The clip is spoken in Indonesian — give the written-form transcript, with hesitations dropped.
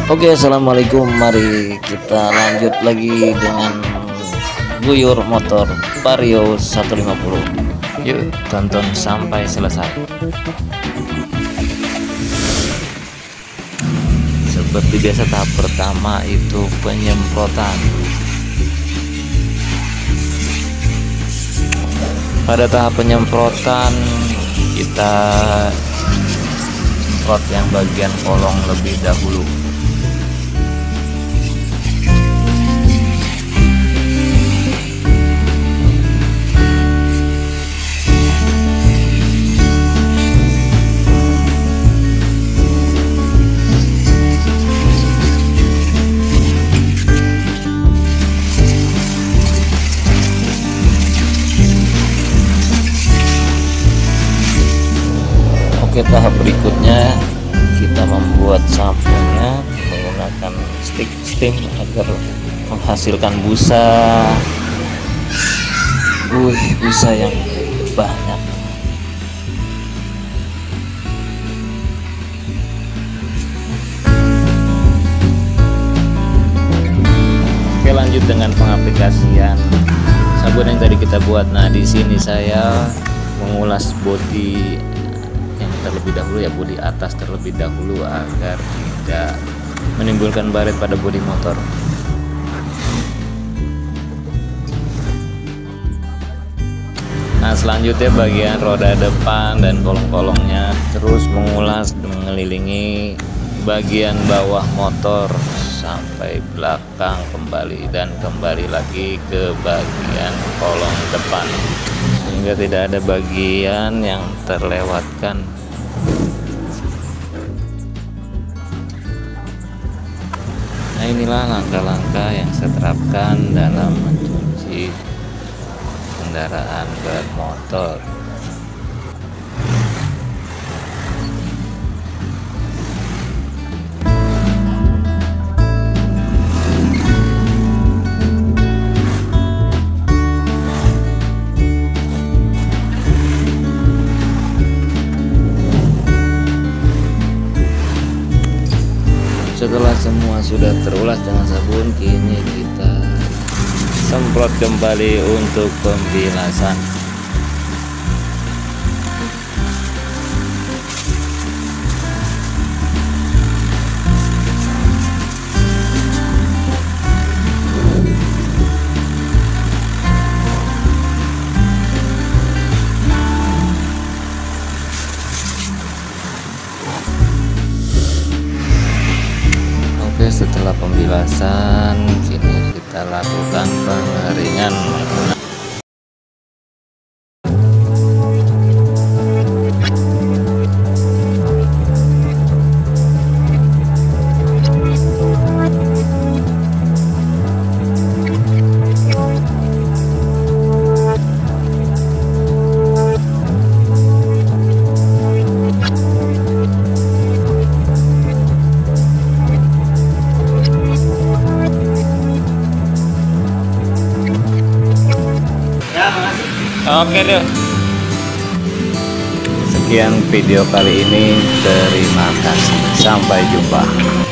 Oke, assalamualaikum. Mari kita lanjut lagi dengan guyur motor Vario 150. Yuk tonton sampai selesai. Seperti biasa, tahap pertama itu penyemprotan. Pada tahap penyemprotan kita semprot yang bagian kolong lebih dahulu. Oke, tahap berikutnya kita membuat sampulnya menggunakan stick steam agar menghasilkan busa yang banyak. Oke, lanjut dengan pengaplikasian sabun yang tadi kita buat. Nah, di sini saya mengulas bodi terlebih dahulu, ya, bodi atas terlebih dahulu agar tidak menimbulkan baret pada bodi motor. Nah, selanjutnya bagian roda depan dan kolong-kolongnya, terus mengulas mengelilingi bagian bawah motor sampai belakang kembali dan kembali lagi ke bagian kolong depan sehingga tidak ada bagian yang terlewatkan. Nah, inilah langkah-langkah yang saya terapkan dalam mencuci kendaraan bermotor. Setelah semua sudah terulas dengan sabun, kini kita semprot kembali untuk pembilasan. Setelah pembilasan, kini kita lakukan pengeringan menggunakan Oke deh. Sekian video kali ini. Terima kasih. Sampai jumpa.